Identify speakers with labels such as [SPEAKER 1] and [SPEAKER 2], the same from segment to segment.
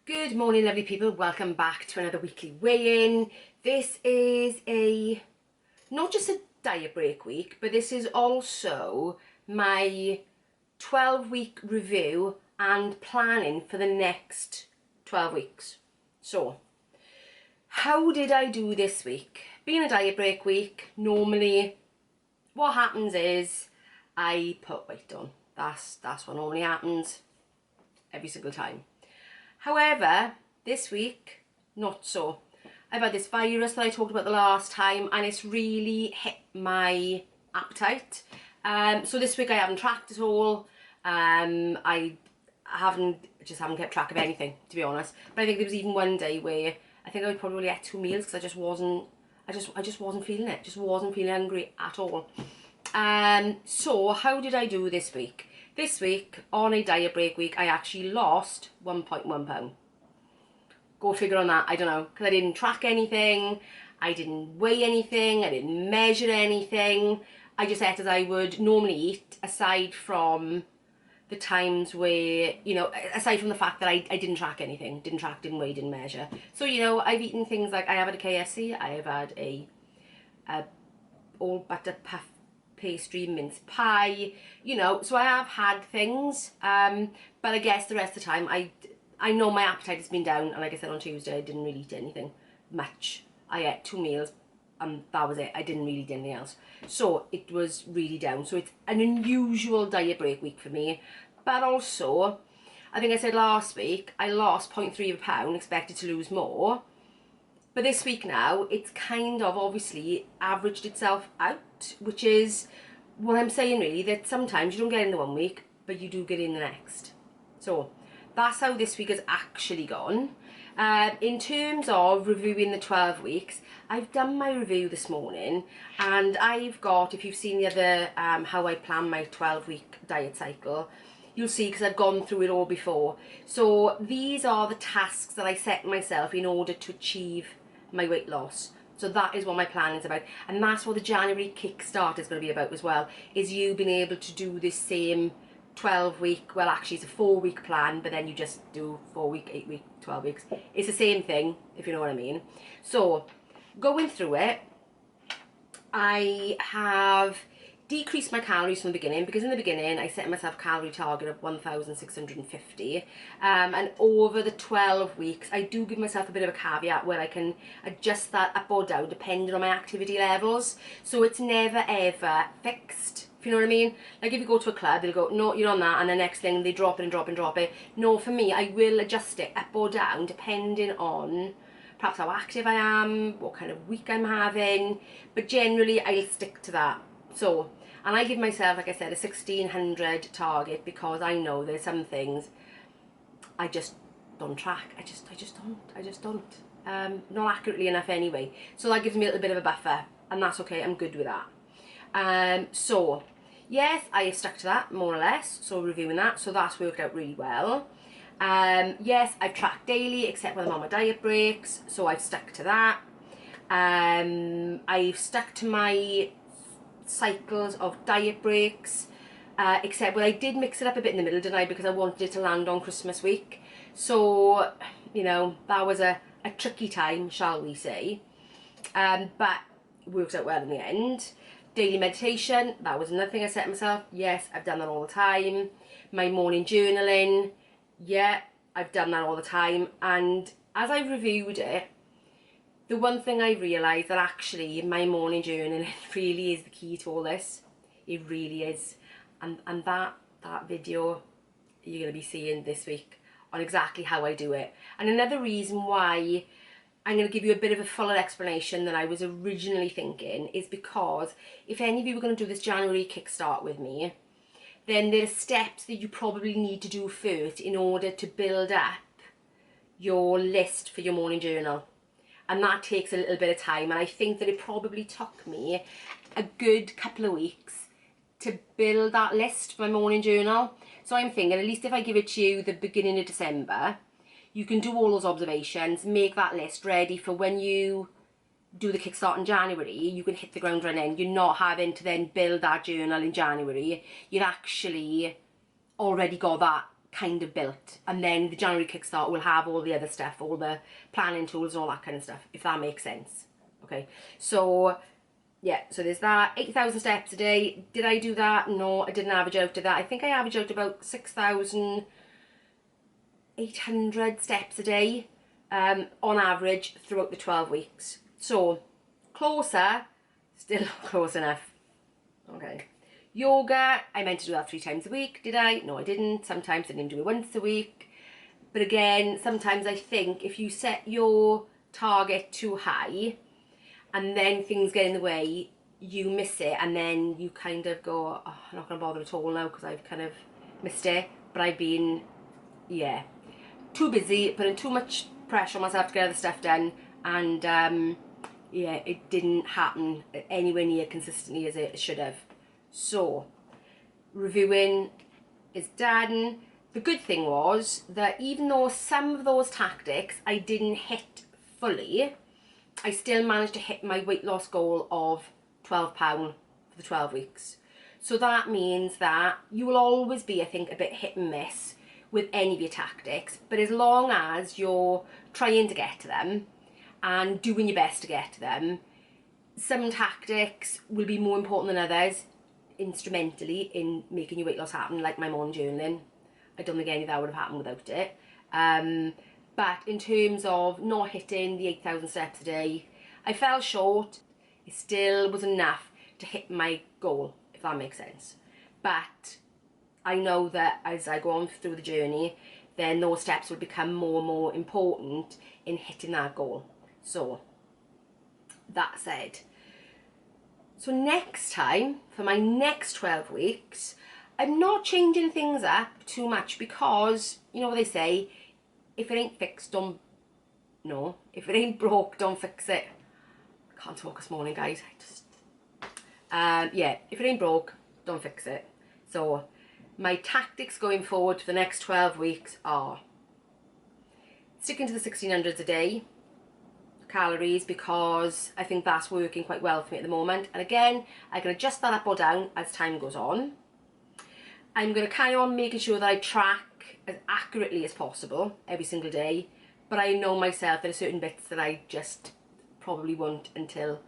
[SPEAKER 1] Good morning, lovely people. Welcome back to another weekly weigh-in. This is not just a diet break week, but this is also my 12-week review and planning for the next 12 weeks. So, how did I do this week? Being a diet break week, normally what happens is I put weight on. That's what normally happens every single time. However, this week, not so. I've had this virus that I talked about the last time, and it's really hit my appetite. So this week I haven't tracked at all. I just haven't kept track of anything, to be honest. But I think there was even one day where I think I probably only ate 2 meals because I just wasn't feeling it. Just wasn't feeling hungry at all. So how did I do this week? This week, on a diet break week, I actually lost 1.1 pound. Go figure on that, I don't know, because I didn't track anything, I didn't weigh anything, I didn't measure anything. I just ate as I would normally eat, aside from the times where, you know, aside from the fact that I didn't track anything, didn't weigh, didn't measure. So, you know, I've eaten things like, I have had a KFC, I have had a all butter puff pastry, mince pie, you know, so I have had things, but I guess the rest of the time I know my appetite has been down, and like I said on Tuesday, I didn't really eat anything much. I ate 2 meals and that was it. I didn't really do anything else, so it was really down. So it's an unusual diet break week for me, but also I think I said last week I lost 0.3 of a pound, expected to lose more. But this week now, it's kind of obviously averaged itself out, which is what I'm saying really, that sometimes you don't get in the one week, but you do get in the next. So that's how this week has actually gone. In terms of reviewing the 12 weeks, I've done my review this morning, and I've got, if you've seen the other, how I plan my 12-week diet cycle, you'll see, because I've gone through it all before. So these are the tasks that I set myself in order to achieve my weight loss. So that is what my plan is about, and that's what the January kickstart is going to be about as well, is you being able to do this same 12-week, well actually it's a 4-week plan, but then you just do 4-week, 8-week, 12 weeks. It's the same thing, if you know what I mean. So going through it, I have decreased my calories from the beginning, because in the beginning I set myself a calorie target of 1,650, and over the 12 weeks I do give myself a bit of a caveat where I can adjust that up or down depending on my activity levels. So it's never ever fixed, if you know what I mean. Like if you go to a club, they'll go, no, you're on that, and the next thing they drop it and drop it and drop it. No, for me, I will adjust it up or down depending on perhaps how active I am, what kind of week I'm having, but generally I'll stick to that. So, and I give myself, like I said, a 1,600 target, because I know there's some things I just don't track. I just don't. Not accurately enough anyway. So that gives me a little bit of a buffer, and that's okay. I'm good with that. So, yes, I have stuck to that, more or less. So reviewing that, so that's worked out really well. Yes, I've tracked daily, except when I'm on my diet breaks, so I've stuck to that. I've stuck to my cycles of diet breaks, except when I did mix it up a bit in the middle, didn't I, because I wanted it to land on Christmas week. So, you know, that was a tricky time, shall we say, but it works out well in the end. Daily meditation, that was another thing I set myself. Yes, I've done that all the time. My morning journaling, yeah, I've done that all the time. And as I reviewed it, the one thing I realised, that actually my morning journaling really is the key to all this. It really is. And that video you're going to be seeing this week on exactly how I do it. And another reason why I'm going to give you a bit of a fuller explanation than I was originally thinking is because if any of you are going to do this January kickstart with me, then there are steps that you probably need to do first in order to build up your list for your morning journal. And that takes a little bit of time, and I think that it probably took me a good couple of weeks to build that list for my morning journal. So I'm thinking, at least if I give it to you the beginning of December, you can do all those observations, make that list ready for when you do the kickstart in January. You can hit the ground running. You're not having to then build that journal in January. You've actually already got that kind of built, and then the January kickstart will have all the other stuff, all the planning tools and all that kind of stuff, if that makes sense. Okay, so yeah, so there's that. 8,000 steps a day. Did I do that? No, I didn't average out to that. I think I averaged out about 6,800 steps a day on average throughout the 12 weeks. So closer, still not close enough. Okay. Yoga, I meant to do that 3 times a week. Did I? No, I didn't. Sometimes I didn't do it once a week. But again, sometimes I think if you set your target too high and then things get in the way, you miss it, and then you kind of go, oh, I'm not going to bother at all now because I've kind of missed it. But I've been, yeah, too busy, putting too much pressure on myself to get other stuff done, and yeah, it didn't happen anywhere near consistently as it should have. So, reviewing is done. The good thing was that even though some of those tactics I didn't hit fully, I still managed to hit my weight loss goal of £12 for the 12 weeks. So that means that you will always be, I think, a bit hit and miss with any of your tactics, but as long as you're trying to get to them and doing your best to get to them, some tactics will be more important than others instrumentally in making your weight loss happen, like my morning journaling. I don't think any of that would have happened without it. But in terms of not hitting the 8,000 steps a day, I fell short. It still was enough to hit my goal, if that makes sense. But I know that as I go on through the journey, then those steps will become more and more important in hitting that goal. So, that said, so next time, for my next 12 weeks, I'm not changing things up too much because, you know what they say, if it ain't fixed, don't, no, if it ain't broke, don't fix it. I can't talk this morning, guys. Yeah, if it ain't broke, don't fix it. So, my tactics going forward for the next 12 weeks are sticking to the 1600s a day calories, because I think that's working quite well for me at the moment. And again, I can adjust that up or down as time goes on. I'm going to carry on making sure that I track as accurately as possible every single day, but I know myself there are certain bits that I just probably won't until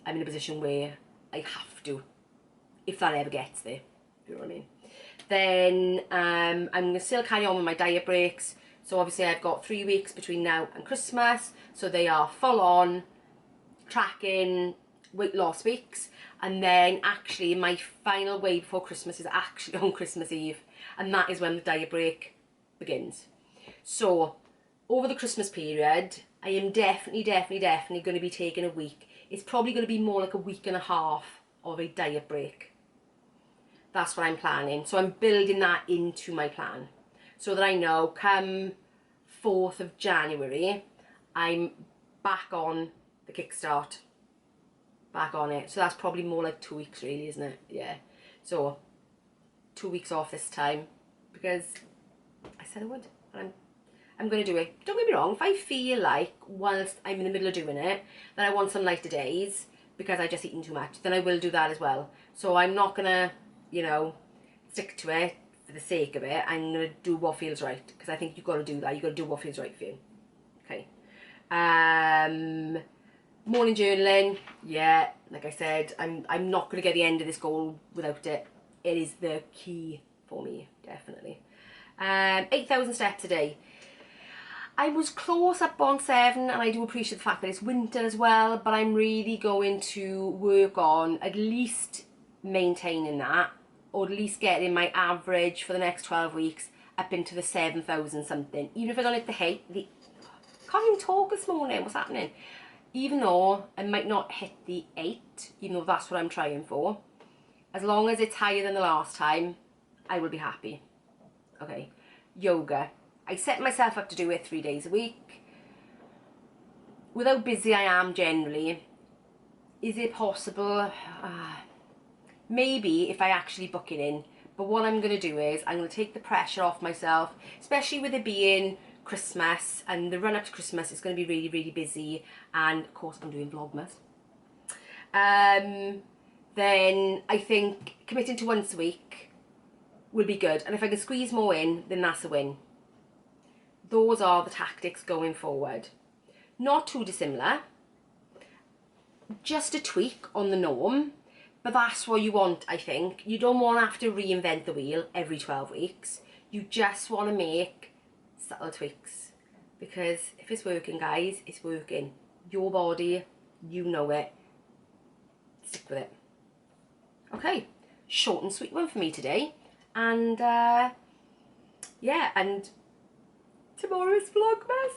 [SPEAKER 1] I'm in a position where I have to, if that ever gets there, you know what I mean. Then I'm going to still carry on with my diet breaks. So obviously I've got 3 weeks between now and Christmas, so they are full on tracking weight loss weeks. And then actually my final weigh before Christmas is actually on Christmas Eve, and that is when the diet break begins. So over the Christmas period, I am definitely going to be taking a week. It's probably going to be more like a week and a half of a diet break. That's what I'm planning. So I'm building that into my plan, so that I know come 4th of January, I'm back on the kickstart. Back on it. So that's probably more like 2 weeks really, isn't it? Yeah. So 2 weeks off this time, because I said I would. And I'm going to do it. Don't get me wrong, if I feel like whilst I'm in the middle of doing it that I want some lighter days because I've just eaten too much, then I will do that as well. So I'm not going to, you know, stick to it for the sake of it. I'm going to do what feels right, because I think you've got to do that. You've got to do what feels right for you. Okay. Morning journaling, yeah, like I said, I'm not going to get the end of this goal without it. It is the key for me, definitely. 8,000 steps a day. I was close up on 7, and I do appreciate the fact that it's winter as well, but I'm really going to work on at least maintaining that, or at least getting my average for the next 12 weeks up into the 7,000 something. Even if I don't hit the can't even talk this morning, what's happening? Even though I might not hit the 8, even though that's what I'm trying for, as long as it's higher than the last time, I will be happy. Okay, yoga. I set myself up to do it 3 days a week. With how busy I am generally, is it possible? Maybe if I actually book it in. But what I'm going to do is I'm going to take the pressure off myself, especially with it being Christmas, and the run up to Christmas is going to be really, really busy, and of course I'm doing Vlogmas. Then I think committing to once a week will be good. And if I can squeeze more in, then that's a win. Those are the tactics going forward. Not too dissimilar. Just a tweak on the norm. But that's what you want, I think. You don't want to have to reinvent the wheel every 12 weeks. You just want to make subtle tweaks. Because if it's working, guys, it's working. Your body, you know it. Stick with it. Okay, short and sweet one for me today. And yeah, and tomorrow's Vlogmas.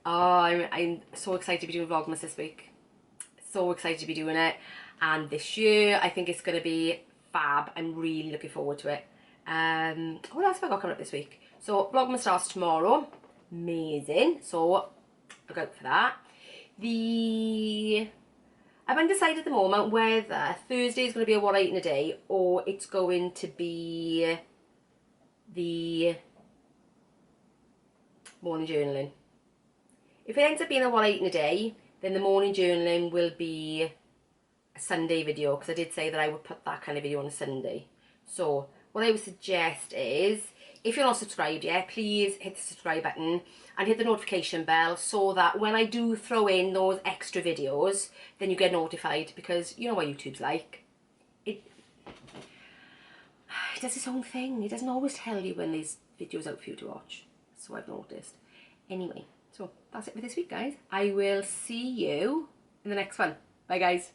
[SPEAKER 1] Oh, I'm so excited to be doing Vlogmas this week. So excited to be doing it. And this year, I think it's going to be fab. I'm really looking forward to it. What else have I got coming up this week? So Vlogmas starts tomorrow. Amazing. So look out for that. I'm undecided at the moment whether Thursday is going to be a what I eat in a day or it's going to be the morning journaling. If it ends up being a what I eat in a day, then the morning journaling will be a Sunday video, because I did say that I would put that kind of video on a Sunday. So what I would suggest is, if you're not subscribed yet, please hit the subscribe button and hit the notification bell so that when I do throw in those extra videos, then you get notified, because you know what YouTube's like. It does its own thing. It doesn't always tell you when there's videos out for you to watch. So I've noticed. Anyway, so that's it for this week, guys. I will see you in the next one. Bye, guys.